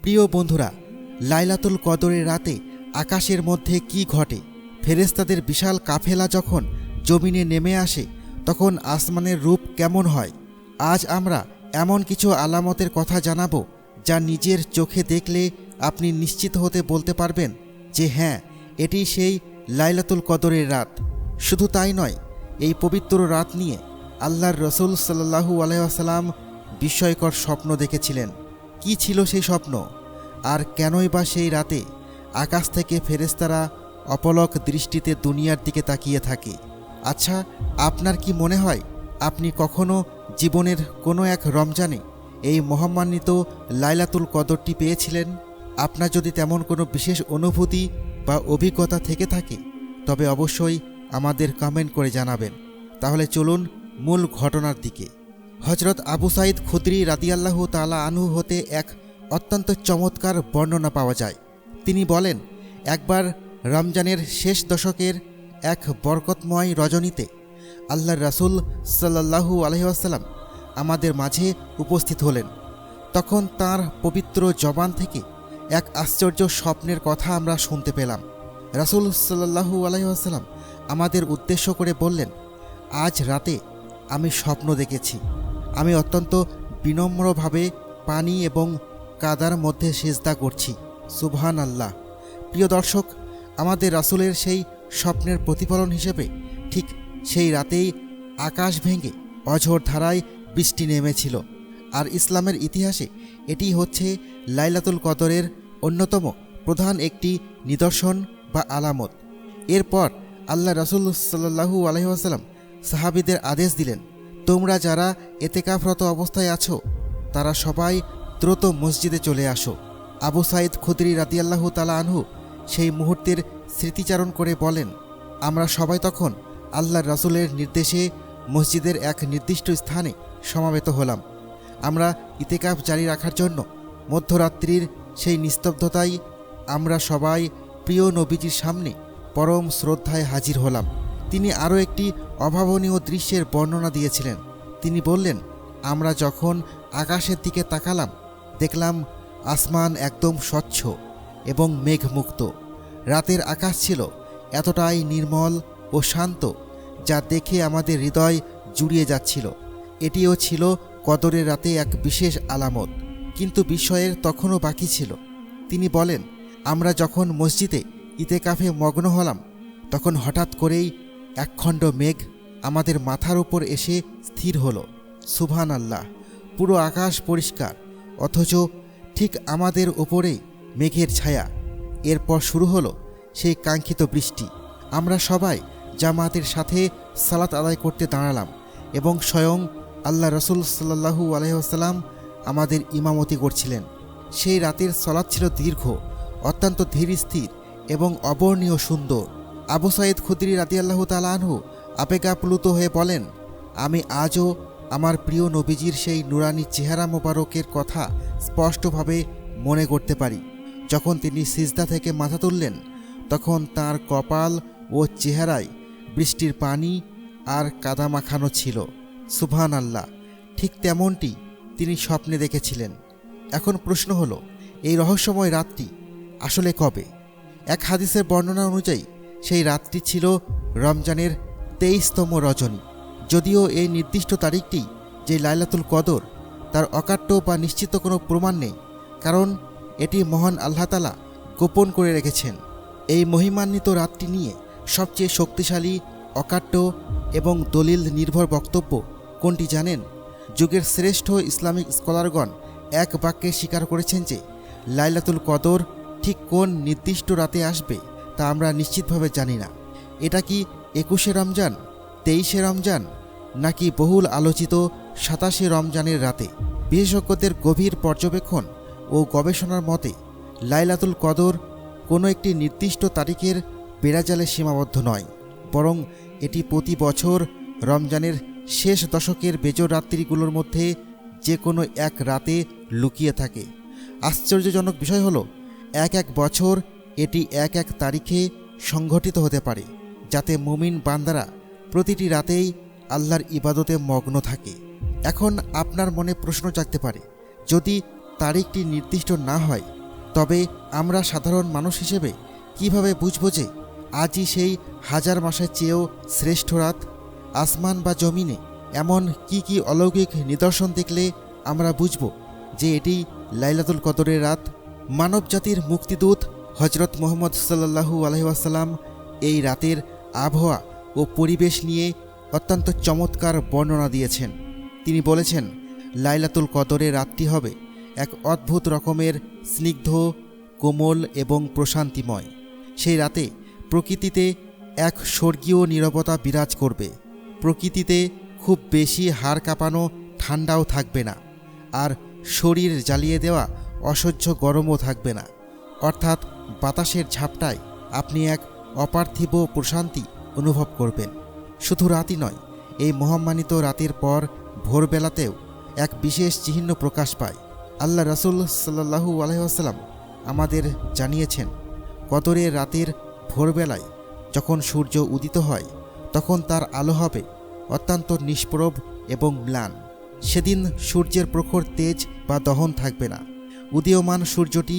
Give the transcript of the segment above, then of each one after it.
প্রিয় বন্ধুরা, লাইলাতুল কদরের রাতে আকাশের মধ্যে কি ঘটে? ফেরেশতাদের বিশাল কাফেলা যখন জমিনে নেমে আসে তখন আসমানের রূপ কেমন হয়? আজ আমরা এমন কিছু আলামতের কথা জানাবো যা নিজের চোখে দেখলে আপনি নিশ্চিত হতে বলতে পারবেন যে হ্যাঁ, এটি সেই লাইলাতুল কদরের রাত। শুধু তাই নয়, এই পবিত্র রাত নিয়ে আল্লাহর রসুল সাল্লাল্লাহু আলাইহি ওয়াসাল্লাম বিস্ময়কর স্বপ্ন দেখেছিলেন। কি ছিল সেই স্বপ্ন, আর কেনই বা সেই রাতে আকাশ থেকে ফেরেশতারা অপলক দৃষ্টিতে দুনিয়ার দিকে তাকিয়ে থাকে? আচ্ছা, আপনার কি মনে হয় আপনি কখনো জীবনের কোনো এক রমজানে এই মহামান্বিত লাইলাতুল কদরটি পেয়েছিলেন? আপনার যদি তেমন কোনো বিশেষ অনুভূতি বা অভিজ্ঞতা থেকে থাকে তবে অবশ্যই আমাদের কমেন্ট করে জানাবেন। তাহলে চলুন মূল ঘটনার দিকে। হজরত আবু সাঈদ খুদরি রাদিয়াল্লাহু তাআলা আনহু হতে এক অত্যন্ত চমৎকার বর্ণনা পাওয়া যায়। তিনি বলেন, একবার রমজানের শেষ দশকের এক বরকতময় রজনীতে আল্লাহর রাসূল সাল্লাল্লাহু আলাইহি ওয়াসাল্লাম আমাদের মাঝে উপস্থিত হলেন। তখন তাঁর পবিত্র জবান থেকে এক আশ্চর্য স্বপ্নের কথা আমরা শুনতে পেলাম। রাসূল সাল্লাল্লাহু আলাইহি ওয়াসাল্লাম আমাদের উদ্দেশ্য করে বললেন, আজ রাতে আমি স্বপ্ন দেখেছি। আমি অত্যন্ত বিনম্রভাবে পানি এবং কাদার মধ্যে সিজদা করছি। সুবহান আল্লাহ। প্রিয় দর্শক, আমাদের রাসূলের সেই স্বপ্নের প্রতিফলন হিসেবে ঠিক সেই রাতেই আকাশ ভেঙে অঝোর ধারায় বৃষ্টি নেমেছিল। আর ইসলামের ইতিহাসে এটি হচ্ছে লাইলাতুল কদরের অন্যতম প্রধান একটি নিদর্শন বা আলামত। এরপর আল্লাহ রাসূল সাল্লাল্লাহু আলাইহি ওয়াসাল্লাম সাহাবীদের আদেশ দিলেন, তোমরা যারা এতেকাফরত অবস্থায় আছো তারা সবাই দ্রুত মসজিদে চলে আসো। আবু সাঈদ খুদরি রাদিয়াল্লাহু তাআলা আনহু সেই মুহূর্তের স্মৃতিচারণ করে বলেন, আমরা সবাই তখন আল্লাহর রাসূলের নির্দেশে মসজিদের এক নির্দিষ্ট স্থানে সমাবেত হলাম। আমরা ইতেকাফ জারি রাখার জন্য মধ্যরাত্রির সেই নিস্তব্ধতায় আমরা সবাই প্রিয় নবীজির সামনে পরম শ্রদ্ধায় হাজির হলাম। তিনি আরও একটি অভাবনীয় দৃশ্যের বর্ণনা দিয়েছিলেন। তিনি বললেন, আমরা যখন আকাশের দিকে তাকালাম দেখলাম আসমান একদম স্বচ্ছ এবং মেঘমুক্ত। রাতের আকাশ ছিল এতটাই নির্মল ও শান্ত যা দেখে আমাদের হৃদয় জুড়িয়ে যাচ্ছিল। এটিও ছিল কদরের রাতে এক বিশেষ আলামত। কিন্তু বিস্ময়ের তখনও বাকি ছিল। তিনি বলেন, আমরা যখন মসজিদে ইতেকাফে মগ্ন হলাম তখন হঠাৎ করেই একখণ্ড মেঘ আমাদের মাথার উপর এসে স্থির হলো। সুবহান আল্লাহ। পুরো আকাশ পরিষ্কার, অথচ ঠিক আমাদের ওপরেই মেঘের ছায়া। এরপর শুরু হলো সেই কাঙ্ক্ষিত বৃষ্টি। আমরা সবাই জামাতের সাথে সালাত আদায় করতে দাঁড়ালাম এবং স্বয়ং আল্লাহ রাসূল সাল্লাল্লাহু আলাইহি ওয়াসাল্লাম আমাদের ইমামতি করছিলেন। সেই রাতের সালাত ছিল দীর্ঘ, অত্যন্ত ধীর স্থির এবং অবর্ণীয় সুন্দর। আবু সাঈদ খুদরি রাদিয়াল্লাহু তাআলা আনহু আবেগাপ্লুত হয়ে বলেন, আমি আজও আমার প্রিয় নবীজির সেই নুরানি চেহারা মোবারকের কথা স্পষ্টভাবে মনে করতে পারি। যখন তিনি সিজদা থেকে মাথা তুললেন তখন তাঁর কপাল ও চেহারায় বৃষ্টির পানি আর কাদা মাখানো ছিল। সুবহান আল্লাহ। ঠিক তেমনটি তিনি স্বপ্নে দেখেছিলেন। এখন প্রশ্ন হলো, এই রহস্যময় রাতটি আসলে কবে? এক হাদিসের বর্ণনা অনুযায়ী সেই রাতটি ছিল রমজানের 23তম রজনী। যদিও এই নির্দিষ্ট তারিখটি যে লাইলাতুল কদর তার অকাট্য বা নিশ্চিত কোনো প্রমাণ নেই, কারণ এটি মহান আল্লাহ তাআলা গোপন করে রেখেছেন। এই মহিমান্বিত রাতটি নিয়ে সবচেয়ে শক্তিশালী, অকাট্য এবং দলিল নির্ভর বক্তব্য কোনটি জানেন? যুগের শ্রেষ্ঠ ইসলামিক স্কলারগণ এক বাক্যে স্বীকার করেছেন যে লাইলাতুল কদর ঠিক কোন নির্দিষ্ট রাতে আসবে তা আমরা নিশ্চিতভাবে জানি না। এটা কি 21শে রমজান, 23শে রমজান, নাকি বহুল আলোচিত 27শে রমজানের রাতে? বিশেষজ্ঞদের গভীর পর্যবেক্ষণ ও গবেষণার মতে লাইলাতুল কদর কোনো একটি নির্দিষ্ট তারিখের বেড়াজালে সীমাবদ্ধ নয়, বরং এটি প্রতি বছর রমজানের শেষ দশকের বেজোর রাত্রিগুলোর মধ্যে যে কোনো এক রাতে লুকিয়ে থাকে। আশ্চর্যজনক বিষয় হলো, এক এক বছর এটি এক এক তারিখে সংঘটিত হতে পারে, যাতে মুমিন বান্দারা প্রতিটি রাতেই আল্লাহর ইবাদতে মগ্ন থাকে। এখন আপনার মনে প্রশ্ন জাগতে পারে, যদি তারিখটি নির্দিষ্ট না হয়, তবে আমরা সাধারণ মানুষ হিসেবে কিভাবে বুঝব যে আজই সেই হাজার মাসের চেয়েও শ্রেষ্ঠ রাত? আসমান বা জমিনে এমন কি অলৌকিক নিদর্শন দেখলে আমরা বুঝব যে এটি লাইলাতুল কদরের রাত? মানবজাতির মুক্তিদূত হজরত মুহাম্মদ সাল্লাল্লাহু আলাইহি ওয়াসাল্লাম এই রাতের আবহাওয়া ও পরিবেশ নিয়ে অত্যন্ত চমৎকার বর্ণনা দিয়েছেন। তিনি বলেছেন, লাইলাতুল কদরের রাতটি হবে এক অদ্ভুত রকমের স্নিগ্ধ, কোমল এবং প্রশান্তিময়। সেই রাতে প্রকৃতিতে এক স্বর্গীয় নীরবতা বিরাজ করবে। প্রকৃতিতে খুব বেশি হাড় কাঁপানো ঠান্ডাও থাকবে না, আর শরীর জ্বালিয়ে দেওয়া অসহ্য গরমও থাকবে না। অর্থাৎ বাতাসের ঝাপটায় আপনি এক অপার্থিব প্রশান্তি অনুভব করবেন। শুধু রাতই নয়, এই মহাম্মানিত রাতের পর ভোরবেলাতেও এক বিশেষ চিহ্ন প্রকাশ পায়। আল্লাহ রাসূল সাল্লাল্লাহু আলাইহি ওয়াসাল্লাম আমাদের জানিয়েছেন, কদরের রাতের ভোরবেলায় যখন সূর্য উদিত হয় তখন তার আলো হবে অত্যন্ত নিষ্প্রভ এবং ম্লান। সেদিন সূর্যের প্রখর তেজ বা দহন থাকবে না। উদীয়মান সূর্যটি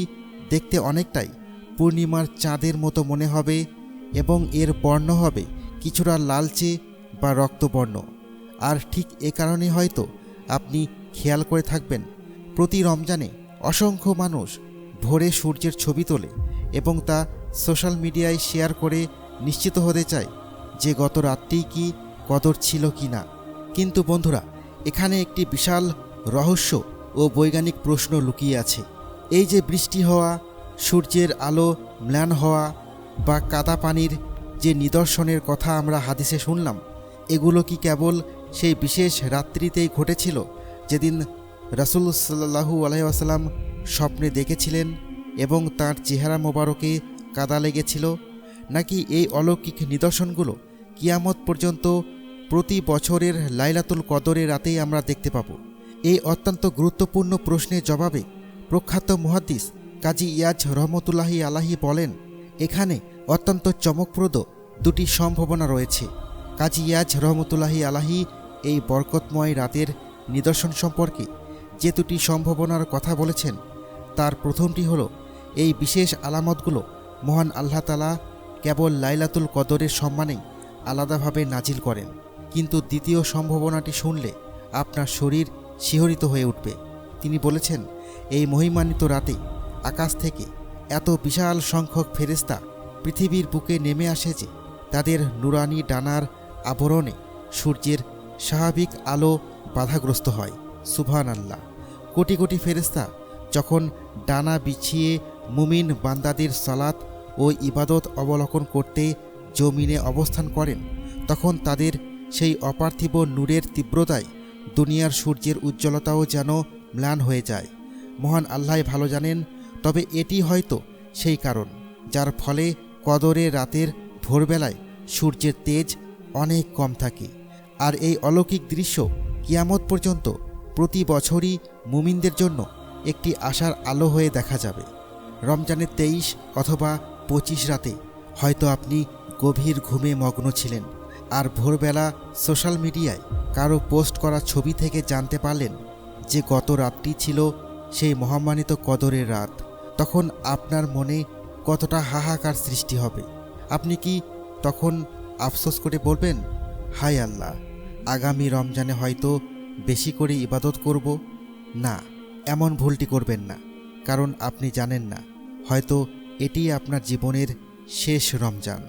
দেখতে অনেকটাই পূর্ণিমার চাঁদের মতো মনে হবে এবং এর বর্ণ হবে কিছুটা লালচে বা রক্তবর্ণ। আর ঠিক এ কারণে হয়তো আপনি খেয়াল করে থাকবেন, প্রতি রমজানে অসংখ্য মানুষ ভোরে সূর্যের ছবি তোলে এবং তা সোশ্যাল মিডিয়ায় শেয়ার করে নিশ্চিত হতে চায় যে গত রাতটিই কি কদর ছিল কি না। কিন্তু বন্ধুরা, এখানে একটি বিশাল রহস্য ও বৈজ্ঞানিক প্রশ্ন লুকিয়ে আছে। এই যে বৃষ্টি হওয়া, সূর্যের আলো ম্লান হওয়া বা কাদা পানির যে নিদর্শনের কথা আমরা হাদিসে শুনলাম, এগুলো কি কেবল সেই বিশেষ রাত্রিতেই ঘটেছিল যেদিন রাসূল সাল্লাল্লাহু আলাইহি ওয়াসাল্লাম স্বপ্নে দেখেছিলেন এবং তার চেহারা মোবারকে কাদা লেগেছিল, নাকি এই অলৌকিক নিদর্শনগুলো কিয়ামত পর্যন্ত প্রতি বছরের লাইলাতুল কদরের রাতেই আমরা দেখতে পাব? এই অত্যন্ত গুরুত্বপূর্ণ প্রশ্নের জবাবে প্রখ্যাত মুহাদ্দিস কাজী ইয়াজ রহমতুল্লাহি আলাহি বলেন, এখানে অত্যন্ত চমকপ্রদ দুটি সম্ভাবনা রয়েছে। কাজী ইয়াজ রহমতুল্লাহি আলাহি এই বরকতময় রাতের নিদর্শন সম্পর্কে যে দুটি সম্ভাবনার কথা বলেছেন, তার প্রথমটি হলো, এই বিশেষ আলামতগুলো মহান আল্লাহ তাআলা কেবল লাইলাতুল কদরের সম্মানেই আলাদাভাবে নাজিল করেন। কিন্তু দ্বিতীয় সম্ভাবনাটি শুনলে আপনার শরীর শিহরিত হয়ে উঠবে। তিনি বলেছেন, এই মহিমান্বিত রাতে আকাশ থেকে এত বিশাল সংখ্যক ফেরেশতা পৃথিবীর বুকে নেমে আসে যে তাদের নুরানি ডানার আবরণে সূর্যের স্বাভাবিক আলো বাধাগ্রস্ত হয়। সুবহানাল্লাহ! কোটি কোটি ফেরেশতা যখন ডানা বিছিয়ে মুমিন বান্দাদের সালাত ও ইবাদত অবলোকন করতে জমিনে অবস্থান করেন, তখন তাদের সেই অপার্থিব নূরের তীব্রতায় দুনিয়ার সূর্যের উজ্জ্বলতাও যেন ম্লান হয়ে যায়। মহান আল্লাহ ভালো জানেন, তবে এটি হয়তো সেই কারণ যার ফলে কদরের রাতের ভোরবেলায় সূর্যের তেজ অনেক কম থাকে। আর এই অলৌকিক দৃশ্য কিয়ামত পর্যন্ত প্রতি বছরই মুমিনদের জন্য একটি আশার আলো হয়ে দেখা যাবে। রমজানের 23 অথবা 25 রাতে হয়তো আপনি গভীর ঘুমে মগ্ন ছিলেন, আর ভোরবেলা সোশ্যাল মিডিয়ায় কারো পোস্ট করা ছবি থেকে জানতে পারলেন যে গত রাতটি ছিল সেই মহাম্মানিত কদরের রাত। তখন আপনার মনে কতটা হাহাকার সৃষ্টি হবে! আপনি কি তখন আফসোস করে বলবেন, হায় আল্লাহ, আগামী রমজানে হয়তো বেশি করে ইবাদত করব? না, এমন ভুলটি করবেন না, কারণ আপনি জানেন না, হয়তো এটি আপনার জীবনের শেষ রমজান।